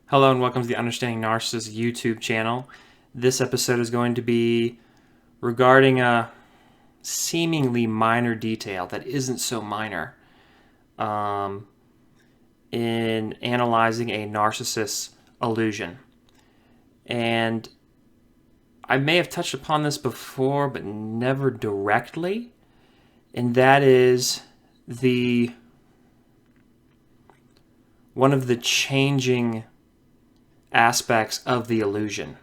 Hello and welcome to the Understanding Narcissist YouTube channel. This episode is going to be regarding a seemingly minor detail that isn't so minor in analyzing a narcissist's illusion. And I may have touched upon this before, but never directly, and that is one of the changing aspects of the illusion.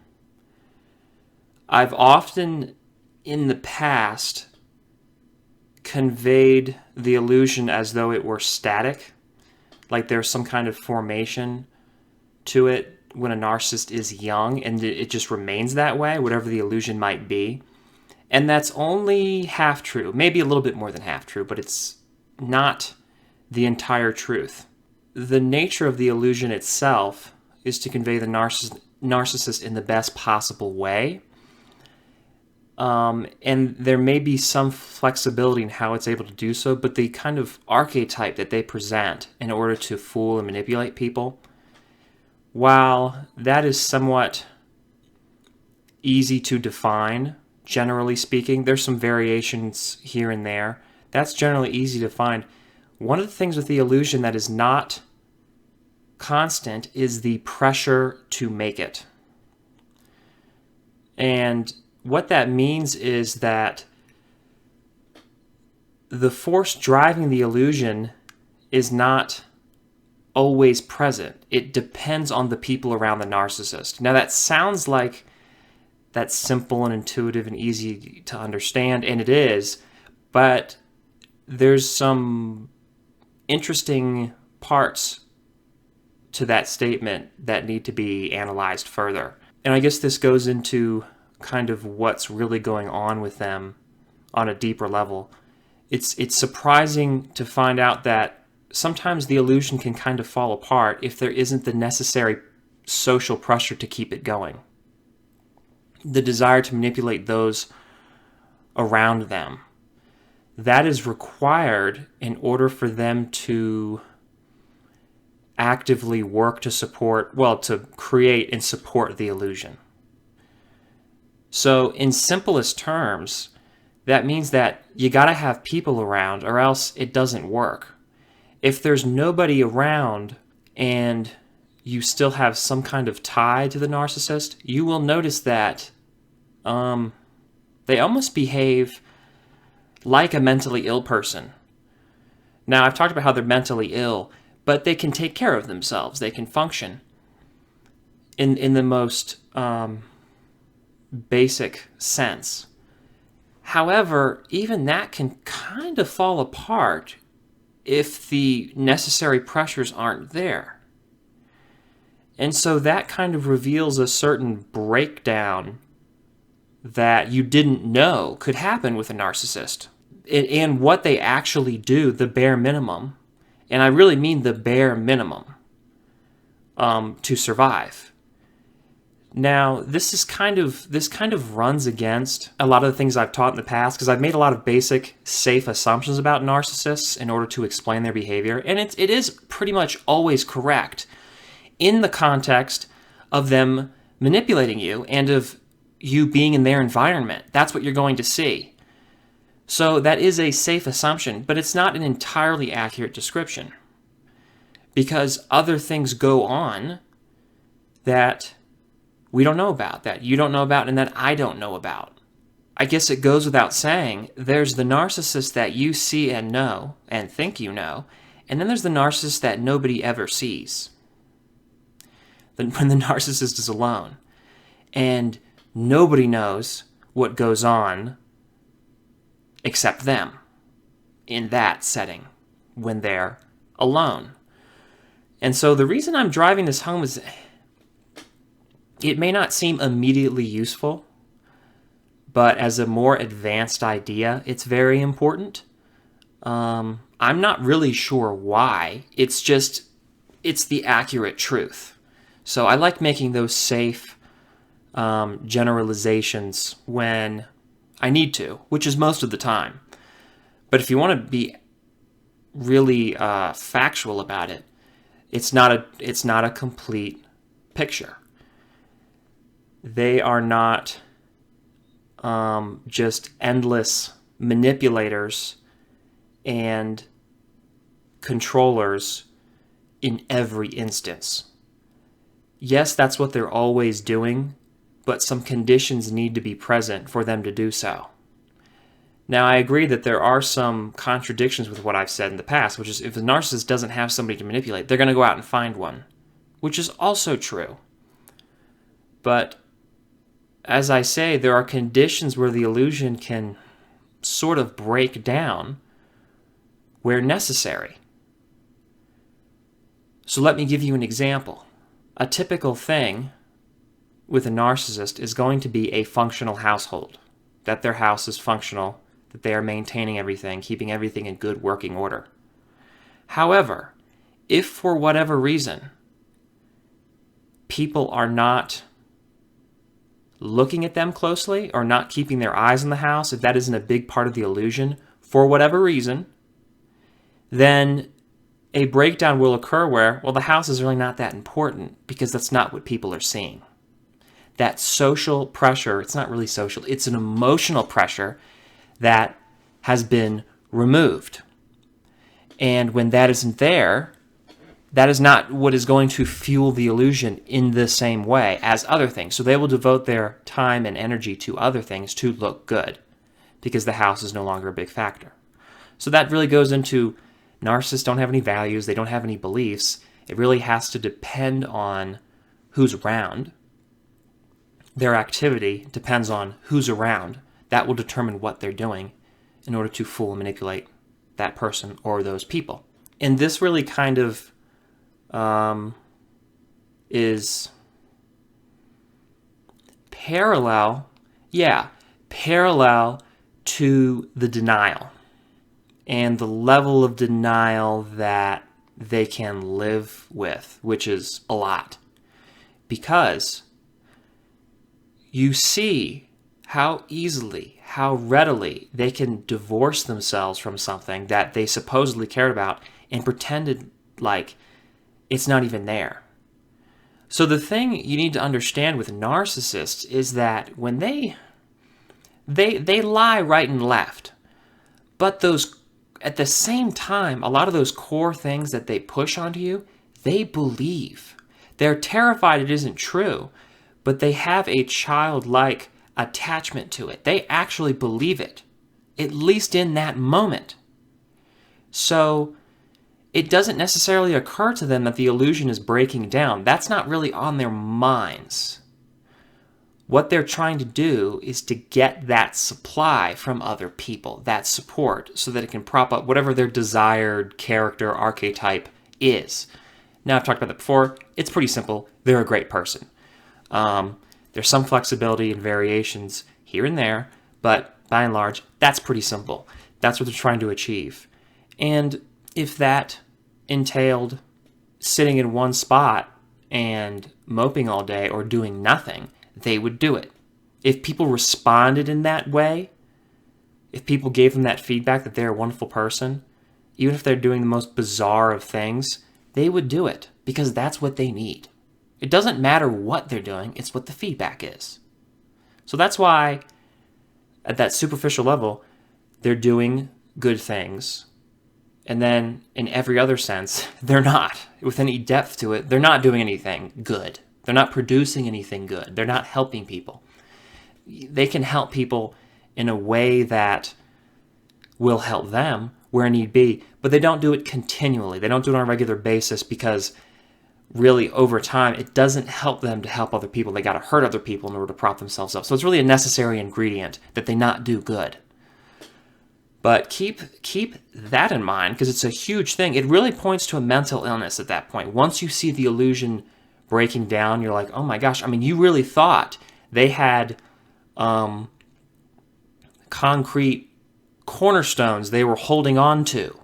I've often in the past conveyed the illusion as though it were static, like there's some kind of formation to it when a narcissist is young and it just remains that way, whatever the illusion might be. And that's only half true, maybe a little bit more than half true, but it's not the entire truth. The nature of the illusion itself is to convey the narcissist in the best possible way. And there may be some flexibility in how it's able to do so, but the kind of archetype that they present in order to fool and manipulate people, while that is somewhat easy to define, generally speaking, there's some variations here and there. That's generally easy to find. One of the things with the illusion that is not constant is the pressure to make it. And what that means is that the force driving the illusion is not always present. It depends on the people around the narcissist. Now that sounds like that's simple and intuitive and easy to understand, and it is, but there's some interesting parts to that statement that need to be analyzed further. And I guess this goes into kind of what's really going on with them on a deeper level. It's surprising to find out that sometimes the illusion can kind of fall apart if there isn't the necessary social pressure to keep it going. The desire to manipulate those around them. That is required in order for them to actively work to to create and support the illusion. So in simplest terms, that means that you gotta have people around or else it doesn't work. If there's nobody around and you still have some kind of tie to the narcissist, you will notice that they almost behave like a mentally ill person. Now, I've talked about how they're mentally ill, but they can take care of themselves. They can function in the most basic sense. However, even that can kind of fall apart if the necessary pressures aren't there. And so that kind of reveals a certain breakdown that you didn't know could happen with a narcissist. And what they actually do, the bare minimum, and I really mean the bare minimum, to survive. Now, this kind of runs against a lot of the things I've taught in the past, because I've made a lot of basic, safe assumptions about narcissists in order to explain their behavior, and it is pretty much always correct in the context of them manipulating you and of you being in their environment. That's what you're going to see. So that is a safe assumption, but it's not an entirely accurate description, because other things go on that we don't know about, that you don't know about, and that I don't know about. I guess it goes without saying, there's the narcissist that you see and know and think you know, and then there's the narcissist that nobody ever sees. When the narcissist is alone, and nobody knows what goes on except them in that setting when they're alone. And so the reason I'm driving this home is it may not seem immediately useful, but as a more advanced idea, it's very important. I'm not really sure why. It's the accurate truth. So I like making those safe generalizations when I need to, which is most of the time. But if you want to be really factual about it, it's not a complete picture. They are not just endless manipulators and controllers in every instance. Yes, that's what they're always doing, but some conditions need to be present for them to do so. Now, I agree that there are some contradictions with what I've said in the past, which is if a narcissist doesn't have somebody to manipulate, they're going to go out and find one, which is also true. But as I say, there are conditions where the illusion can sort of break down where necessary. So let me give you an example. A typical thing with a narcissist is going to be a functional household, that their house is functional, that they are maintaining everything, keeping everything in good working order. However, if for whatever reason people are not looking at them closely or not keeping their eyes on the house, if that isn't a big part of the illusion, for whatever reason, then a breakdown will occur where, well, the house is really not that important because that's not what people are seeing. That social pressure, it's not really social, it's an emotional pressure that has been removed. And when that isn't there, that is not what is going to fuel the illusion in the same way as other things. So they will devote their time and energy to other things to look good because the house is no longer a big factor. So that really goes into narcissists don't have any values, they don't have any beliefs. It really has to depend on who's around. Their activity depends on who's around. That will determine what they're doing in order to fool and manipulate that person or those people. And this really kind of is parallel to the denial and the level of denial that they can live with, which is a lot. Because you see how easily, how readily they can divorce themselves from something that they supposedly cared about and pretended like it's not even there. So the thing you need to understand with narcissists is that when they lie right and left, but those at the same time, a lot of those core things that they push onto you, they believe. They're terrified it isn't true, but they have a childlike attachment to it. They actually believe it, at least in that moment. So it doesn't necessarily occur to them that the illusion is breaking down. That's not really on their minds. What they're trying to do is to get that supply from other people, that support, so that it can prop up whatever their desired character archetype is. Now, I've talked about that before. It's pretty simple. They're a great person. There's some flexibility and variations here and there, but by and large, that's pretty simple. That's what they're trying to achieve. And if that entailed sitting in one spot and moping all day or doing nothing, they would do it. If people responded in that way, if people gave them that feedback that they're a wonderful person, even if they're doing the most bizarre of things, they would do it because that's what they need. It doesn't matter what they're doing, it's what the feedback is. So that's why, at that superficial level, they're doing good things. And then, in every other sense, they're not. With any depth to it, they're not doing anything good. They're not producing anything good. They're not helping people. They can help people in a way that will help them where need be, but they don't do it continually. They don't do it on a regular basis because really over time it doesn't help them to help other people. They got to hurt other people in order to prop themselves up. So it's really a necessary ingredient that they not do good. But keep that in mind because it's a huge thing. It really points to a mental illness at that point. Once you see the illusion breaking down, you're like, oh my gosh, I mean, you really thought they had concrete cornerstones they were holding on to,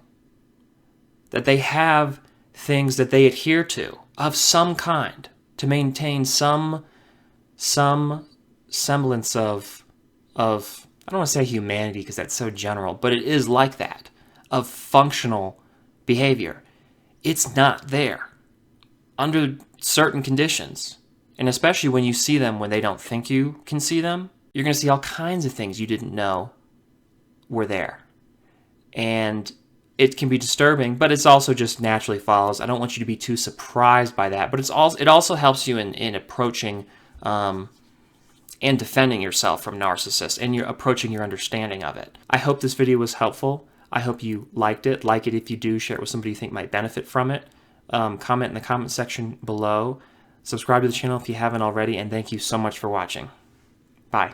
that they have things that they adhere to of some kind to maintain some semblance of I don't want to say humanity because that's so general, but it is like that, of functional behavior. It's not there under certain conditions. And especially when you see them when they don't think you can see them, you're going to see all kinds of things you didn't know were there. And it can be disturbing, but it's also just naturally follows. I don't want you to be too surprised by that, but it also helps you in approaching and defending yourself from narcissists, and you're approaching your understanding of it. I hope this video was helpful. I hope you liked it. Like it if you do. Share it with somebody you think might benefit from it. Comment in the comment section below. Subscribe to the channel if you haven't already, and thank you so much for watching. Bye.